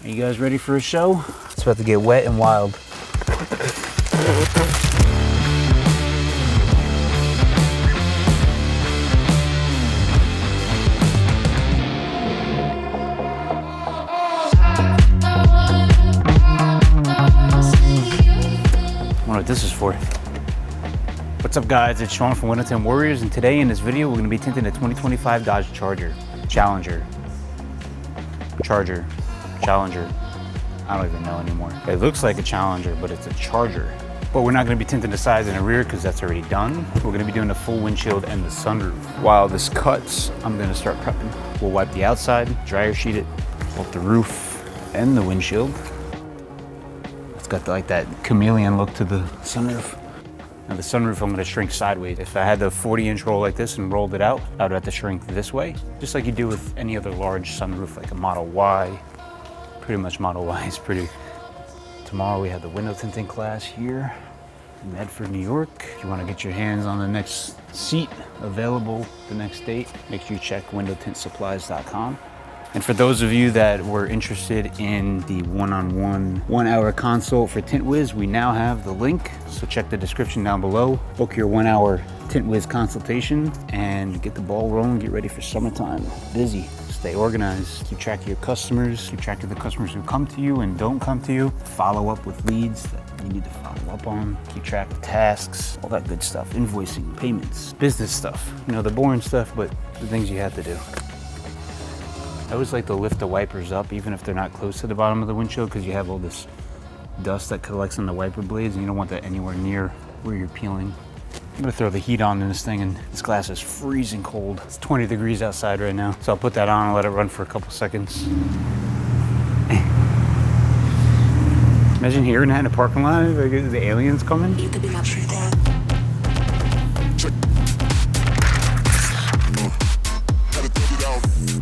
Are you guys ready for a show? It's about to get wet and wild. I wonder what this is for. What's up guys, it's Sean from Window Tint Warriors, and today in this video we're going to be tinting a 2025 Dodge Challenger. I don't even know anymore. It looks like a Challenger, but it's a Charger. But we're not going to be tinting the sides and the rear because that's already done. We're going to be doing the full windshield and the sunroof. While this cuts, I'm going to start prepping. We'll wipe the outside, dryer sheet it, both the roof and the windshield. It's got like that chameleon look to the sunroof. Now the sunroof I'm going to shrink sideways. If I had the 40-inch roll like this and rolled it out, I would have to shrink this way, just like you do with any other large sunroof, like a Model Y. Pretty much Model Y is pretty. Tomorrow we have the window tinting class here in Medford, New York. If you want to get your hands on the next seat available the next date, make sure you check windowtintsupplies.com. And for those of you that were interested in the one-on-one 1-hour consult for TintWiz, we now have the link. So check the description down below. Book your 1-hour TintWiz consultation and get the ball rolling. Get ready for summertime. Busy. Stay organized. Keep track of your customers. Keep track of the customers who come to you and don't come to you. Follow up with leads that you need to follow up on. Keep track of tasks. All that good stuff. Invoicing, payments, business stuff. You know, the boring stuff, but the things you have to do. I always like to lift the wipers up, even if they're not close to the bottom of the windshield, because you have all this dust that collects on the wiper blades, and you don't want that anywhere near where you're peeling. I'm gonna throw the heat on in this thing, and this glass is freezing cold. It's 20 degrees outside right now, so I'll put that on and let it run for a couple seconds. Imagine hearing that in a parking lot, like the aliens coming. You could be my true thing.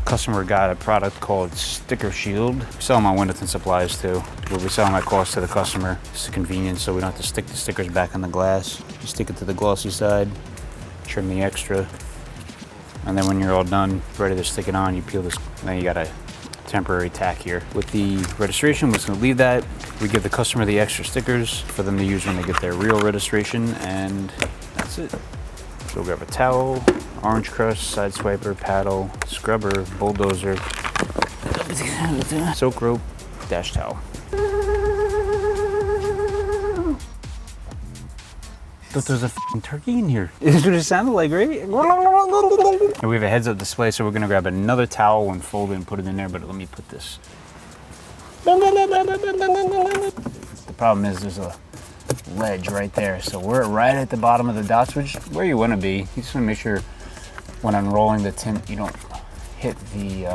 Customer got a product called Sticker Shield. We sell them on Window Tint Supplies too. We'll be selling that cost to the customer. It's convenient, so we don't have to stick the stickers back on the glass. You stick it to the glossy side, trim the extra, and then when you're all done, ready to stick it on, you peel this. Now you got a temporary tack here. With the registration, we're just gonna leave that. We give the customer the extra stickers for them to use when they get their real registration, and that's it. So grab a towel, orange crush, side swiper, paddle, scrubber, bulldozer, soak rope, dash towel. Thought there was a f***ing turkey in here. Is what it sounded like, right? And we have a heads-up display, so we're gonna grab another towel and fold it and put it in there, but let me put this. The problem is there's a ledge right there, so we're right at the bottom of the dots, which is where you want to be. You just want to make sure when unrolling the tint you don't hit the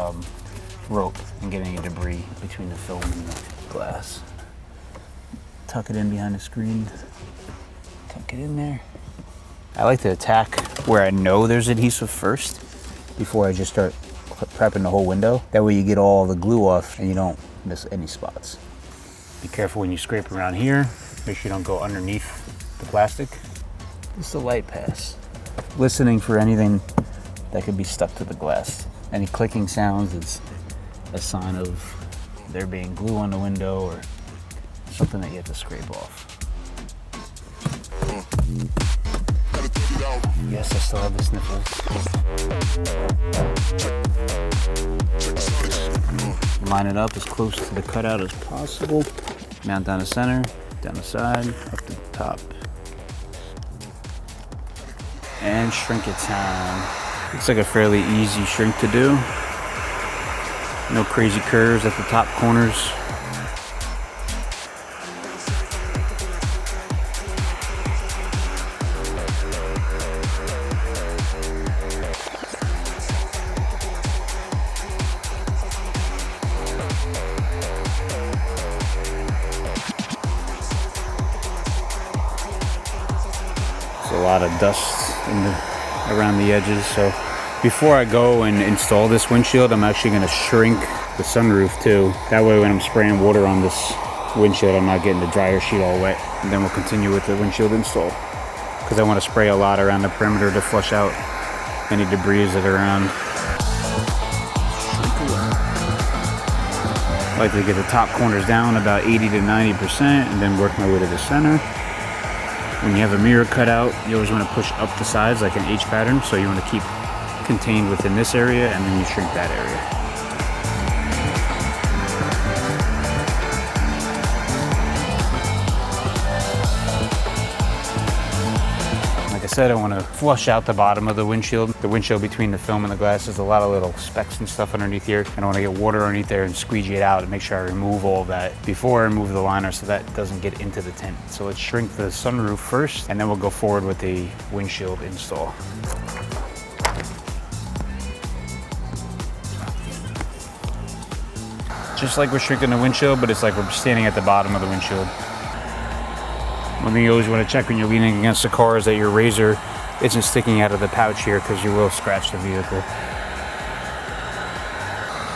rope and get any debris between the film and the glass. Tuck it in behind the screen, tuck it in there. I like to attack where I know there's adhesive first before I just start prepping the whole window. That way you get all the glue off and you don't miss any spots. Be careful when you scrape around here. Make sure you don't go underneath the plastic. Just a light pass. Listening for anything that could be stuck to the glass. Any clicking sounds is a sign of there being glue on the window or something that you have to scrape off. Yes, I still have the sniffles. Line it up as close to the cutout as possible. Mount down the center. Down the side, up the top. And shrink it time. Looks like a fairly easy shrink to do. No crazy curves at the top corners. A lot of dust around the edges, so before I go and install this windshield, I'm actually going to shrink the sunroof too. That way when I'm spraying water on this windshield, I'm not getting the dryer sheet all wet. And then we'll continue with the windshield install, because I want to spray a lot around the perimeter to flush out any debris that are around. I like to get the top corners down about 80 to 90% and then work my way to the center. When you have a mirror cut out, you always want to push up the sides like an H pattern, so you want to keep contained within this area and then you shrink that area. Like I said, I want to flush out the bottom of the windshield. The windshield between the film and the glass is a lot of little specks and stuff underneath here. I don't want to get water underneath there and squeegee it out and make sure I remove all of that before I remove the liner so that doesn't get into the tint. So let's shrink the sunroof first and then we'll go forward with the windshield install. Just like we're shrinking the windshield, but it's like we're standing at the bottom of the windshield. One thing you always want to check when you're leaning against the car is that your razor isn't sticking out of the pouch here because you will scratch the vehicle.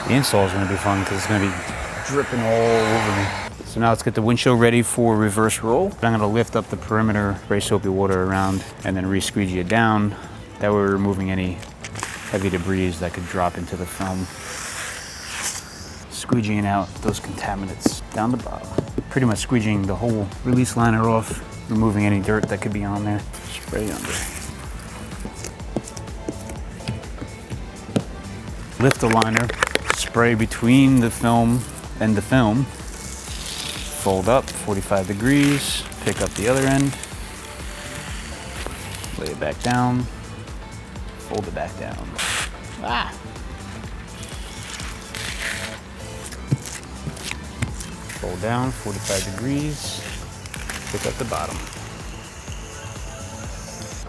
The install is going to be fun because it's going to be dripping all over me. So now let's get the windshield ready for reverse roll. I'm going to lift up the perimeter, spray soapy water around, and then re-squeegee it down. That way we're removing any heavy debris that could drop into the film. Squeegeeing out those contaminants down the bottom. Pretty much squeegeeing the whole release liner off, removing any dirt that could be on there. Spray under. Lift the liner, spray between the film and the film. Fold up 45 degrees, pick up the other end, lay it back down, fold it back down. Ah! Fold down 45 degrees, pick up the bottom.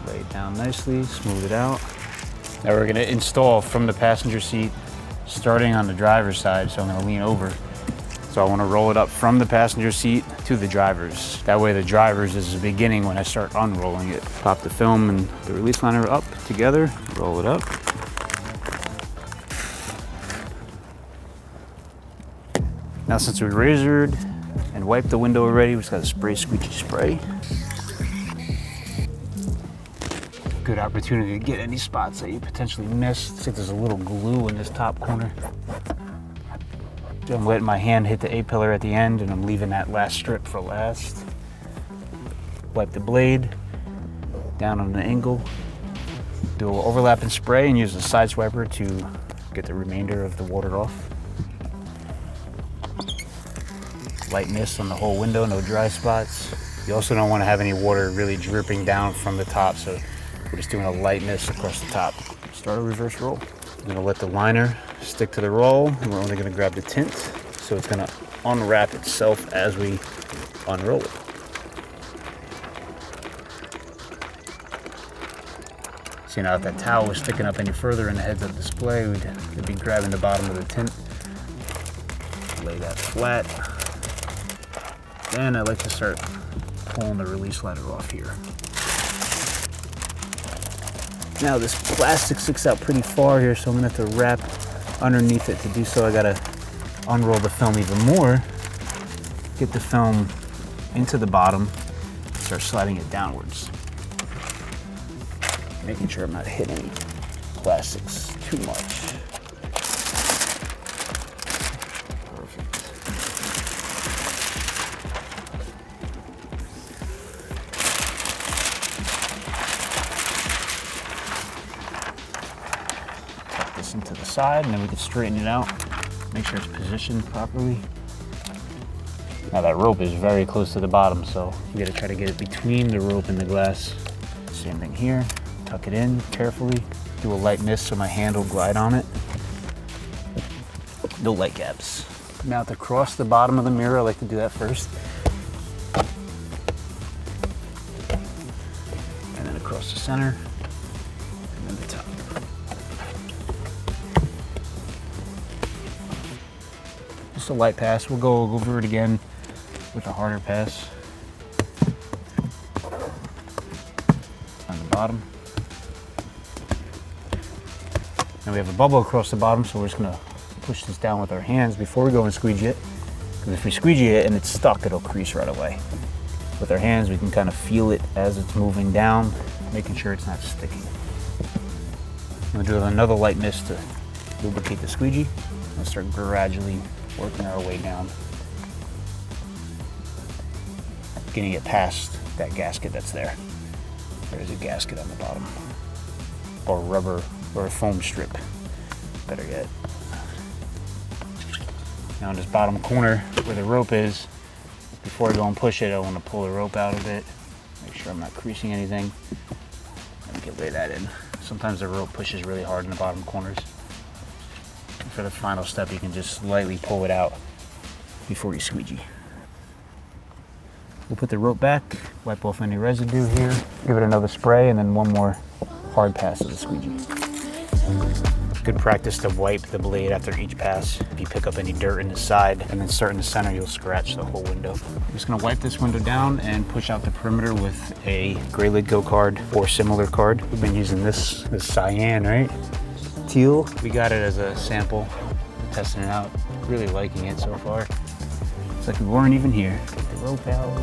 Lay it down nicely, smooth it out. Now we're gonna install from the passenger seat, starting on the driver's side, so I'm gonna lean over. So I wanna roll it up from the passenger seat to the driver's. That way the driver's is the beginning when I start unrolling it. Pop the film and the release liner up together, roll it up. Now since we razored and wiped the window already, we just got to spray squeegee spray. Good opportunity to get any spots that you potentially missed. See, there's a little glue in this top corner. I'm letting my hand hit the A-pillar at the end and I'm leaving that last strip for last. Wipe the blade down on an angle. Do an overlap and spray and use a side swiper to get the remainder of the water off. Light mist on the whole window, no dry spots. You also don't want to have any water really dripping down from the top, so we're just doing a light mist across the top. Start a reverse roll. I'm going to let the liner stick to the roll, and we're only going to grab the tint, so it's going to unwrap itself as we unroll it. See, now if that towel was sticking up any further in the heads-up display, we'd be grabbing the bottom of the tint. Lay that flat. Then I like to start pulling the release liner off here. Now this plastic sticks out pretty far here, so I'm gonna have to wrap underneath it. To do so, I gotta unroll the film even more, get the film into the bottom, and start sliding it downwards. Making sure I'm not hitting any plastics too much. Into the side, and then we can straighten it out, make sure it's positioned properly. Now that rope is very close to the bottom, so we gotta try to get it between the rope and the glass. Same thing here, tuck it in carefully, do a light mist so my hand will glide on it. No light gaps. Now to cross the bottom of the mirror, I like to do that first. And then across the center, and then the top. Just a light pass. We'll go over it again with a harder pass. On the bottom. Now we have a bubble across the bottom, so we're just gonna push this down with our hands before we go and squeegee it. Because if we squeegee it and it's stuck, it'll crease right away. With our hands, we can kind of feel it as it's moving down, making sure it's not sticking. We'll do another light mist to lubricate the squeegee. I'll start gradually Working our way down. Getting it past that gasket that's there. There's a gasket on the bottom. Or rubber, or a foam strip, better yet. Now in this bottom corner where the rope is, before I go and push it, I want to pull the rope out of it. Make sure I'm not creasing anything. And get lay that in. Sometimes the rope pushes really hard in the bottom corners. And for the final step, you can just lightly pull it out before you squeegee. We'll put the rope back, wipe off any residue here, give it another spray, and then one more hard pass of the squeegee. Good practice to wipe the blade after each pass. If you pick up any dirt in the side and then start in the center, you'll scratch the whole window. I'm just gonna wipe this window down and push out the perimeter with a gray lid go card or similar card. We've been using this cyan, right? Teal. We got it as a sample, testing it out. Really liking it so far. It's like we weren't even here. Take the rope out.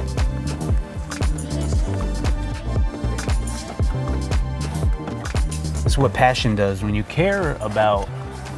This is what passion does. When you care about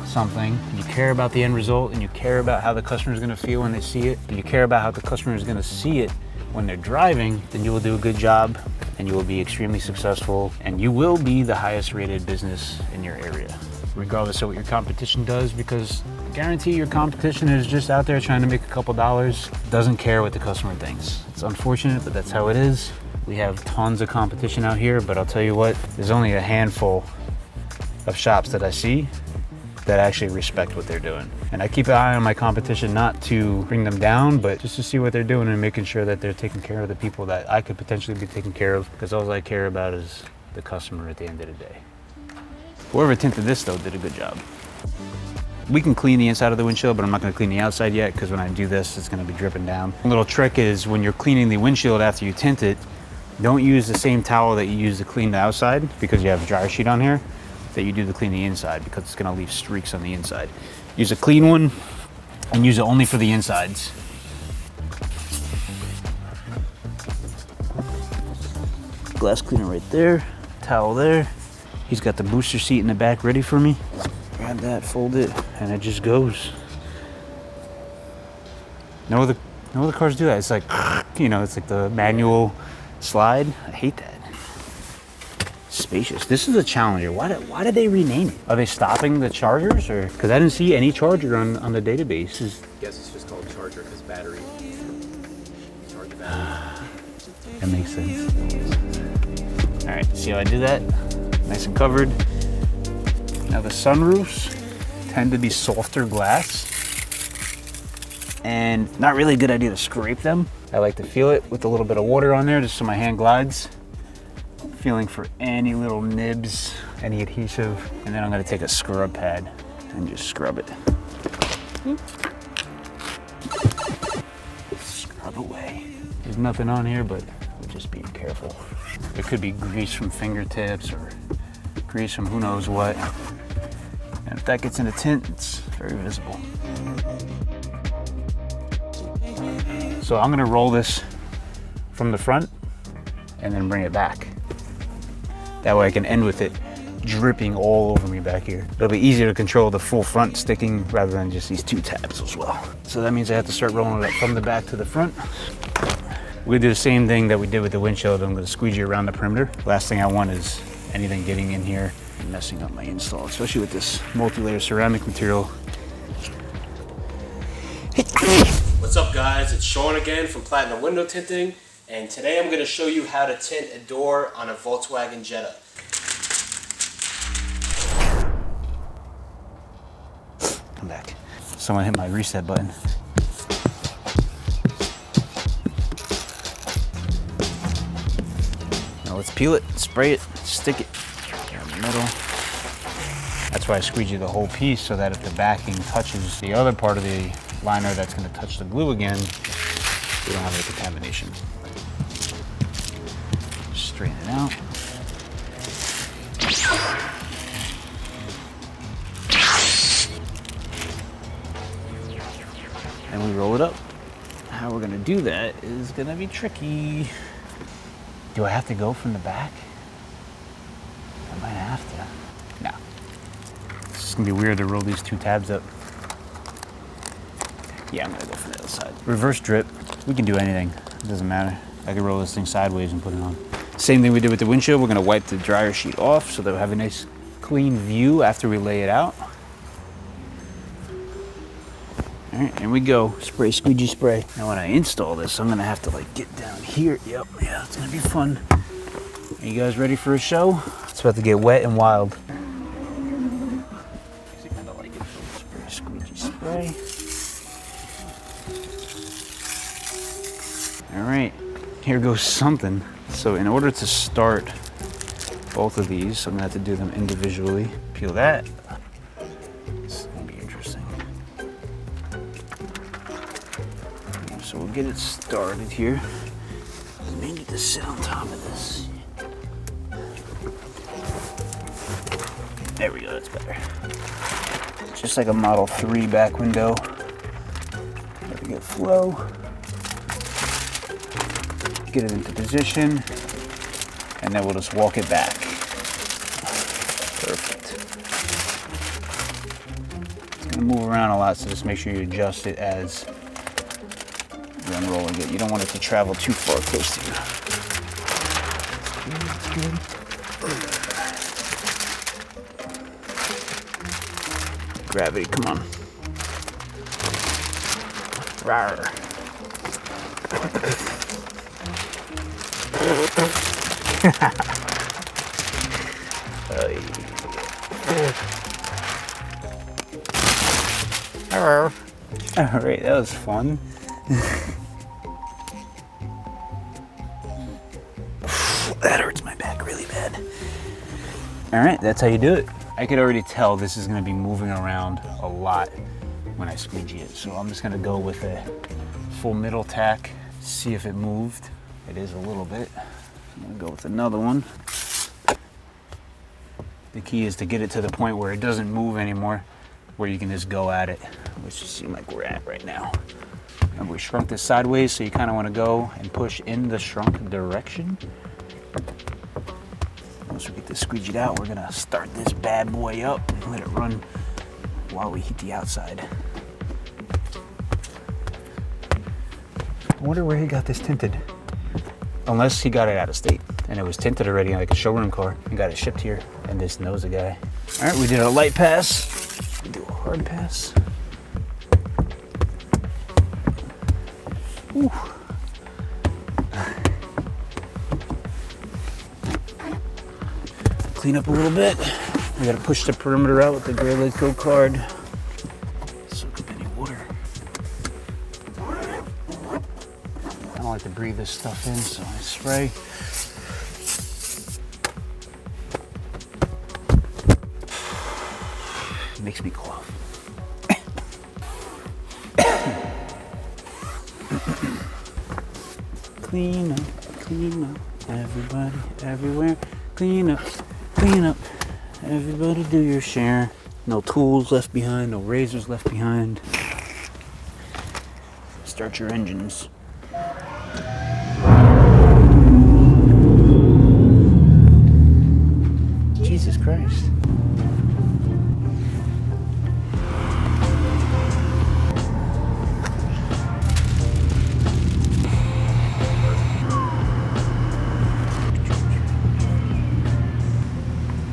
something, you care about the end result, and you care about how the customer is going to feel when they see it, and you care about how the customer is going to see it when they're driving, then you will do a good job, and you will be extremely successful, and you will be the highest rated business in your area, regardless of what your competition does, because I guarantee your competition is just out there trying to make a couple dollars, doesn't care what the customer thinks. It's unfortunate, but that's how it is. We have tons of competition out here, but I'll tell you what, there's only a handful of shops that I see that actually respect what they're doing. And I keep an eye on my competition, not to bring them down, but just to see what they're doing and making sure that they're taking care of the people that I could potentially be taking care of, because all I care about is the customer at the end of the day. Whoever tinted this though did a good job. We can clean the inside of the windshield, but I'm not gonna clean the outside yet, because when I do this, it's gonna be dripping down. A little trick is when you're cleaning the windshield after you tint it, don't use the same towel that you use to clean the outside, because you have a dryer sheet on here, that you do to clean the inside, because it's gonna leave streaks on the inside. Use a clean one and use it only for the insides. Glass cleaner right there, towel there. He's got the booster seat in the back ready for me. Grab that, fold it, and it just goes. No other cars do that. It's like, you know, it's like the manual slide. I hate that. Spacious. This is a Challenger. Why did they rename it? Are they stopping the Chargers, or because I didn't see any Charger on the database? I guess it's just called Charger because battery. Charge the battery. That makes sense. All right, see how I do that? Nice and covered. Now the sunroofs tend to be softer glass, and not really a good idea to scrape them. I like to feel it with a little bit of water on there, just so my hand glides. Feeling for any little nibs, any adhesive, and then I'm gonna take a scrub pad and just scrub it. Scrub away. There's nothing on here, but we're just being careful. There could be grease from fingertips or grease from who knows what. And if that gets in the tint, it's very visible. So I'm gonna roll this from the front and then bring it back. That way I can end with it dripping all over me back here. It'll be easier to control the full front sticking rather than just these two tabs as well. So that means I have to start rolling it up from the back to the front. We're gonna do the same thing that we did with the windshield. I'm gonna squeegee around the perimeter. Last thing I want is anything getting in here and messing up my install, especially with this multi-layer ceramic material. What's up guys, it's Sean again from Platinum Window Tinting, and today I'm going to show you how to tint a door on a Volkswagen Jetta. I'm back. Someone hit my reset button. Now let's peel it, spray it, stick it in the middle. That's why I squeegee the whole piece, so that if the backing touches the other part of the liner that's going to touch the glue again, we don't have any contamination. Straighten it out. And we roll it up. How we're going to do that is going to be tricky. Do I have to go from the back? I might have to. No. It's going to be weird to roll these two tabs up. Yeah, I'm gonna go from the other side. Reverse drip, we can do anything. It doesn't matter. I can roll this thing sideways and put it on. Same thing we did with the windshield. We're gonna wipe the dryer sheet off so that we have a nice clean view after we lay it out. All right, here we go. Spray, squeegee spray. Now when I install this, I'm gonna have to like get down here. Yep, yeah, it's gonna be fun. Are you guys ready for a show? It's about to get wet and wild. I kind of like it. Spray, squeegee spray. All right, here goes something. So in order to start both of these, I'm gonna have to do them individually. Peel that. This is gonna be interesting. So we'll get it started here. I may need to sit on top of this. There we go, that's better. Just like a Model 3 back window. Let it get flow. Get it into position, and then we'll just walk it back. Perfect. It's gonna move around a lot, so just make sure you adjust it as you're unrolling it. You don't want it to travel too far close to you. Gravity, come on. Rawr. All right, that was fun. That hurts my back really bad. All right, that's how you do it. I could already tell this is gonna be moving around a lot when I squeegee it. So I'm just gonna go with a full middle tack, see if it moved. It is a little bit. I'm gonna go with another one. The key is to get it to the point where it doesn't move anymore, where you can just go at it, which you seem like we're at right now. And we shrunk this sideways, so you kind of want to go and push in the shrunk direction. Once we get this squeegeed out, we're gonna start this bad boy up and let it run while we heat the outside. I wonder where he got this tinted. Unless he got it out of state and it was tinted already like a showroom car and got it shipped here and just knows the guy. All right, we did a light pass. We do a hard pass. Ooh. Clean up a little bit. We gotta push the perimeter out with the gray lid coat card. Soak up any water. I don't like to breathe this stuff in, so I spray. It makes me cough. Clean up, everybody, everywhere. Clean up, everybody do your share. No tools left behind, no razors left behind. Start your engines. Jesus Christ.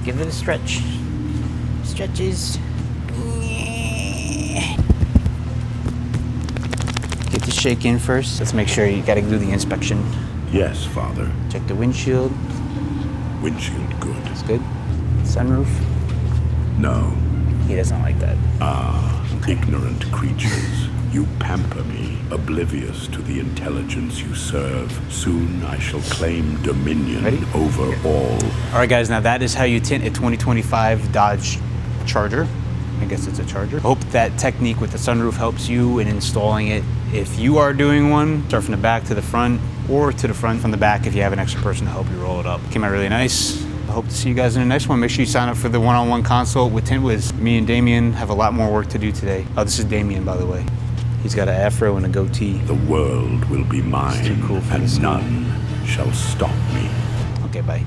Give it a stretch. Stretches. Get the shake in first. Let's make sure you gotta do the inspection. Yes, Father. Check the windshield. Windshield good. It's good. Sunroof. No. He doesn't like that. Ignorant creatures. You pamper me, oblivious to the intelligence you serve. Soon I shall claim dominion over all. All right, guys, now that is how you tint a 2025 Dodge Charger. I guess it's a Charger. Hope that technique with the sunroof helps you in installing it. If you are doing one, start from the back to the front, or to the front from the back if you have an extra person to help you roll it up. Came out really nice. I hope to see you guys in the next one. Make sure you sign up for the one-on-one consult with Tint Wiz. Me and Damien have a lot more work to do today. Oh, this is Damien, by the way. He's got an afro and a goatee. The world will be mine, It's too cool for and this guy. none shall stop me. Okay, bye.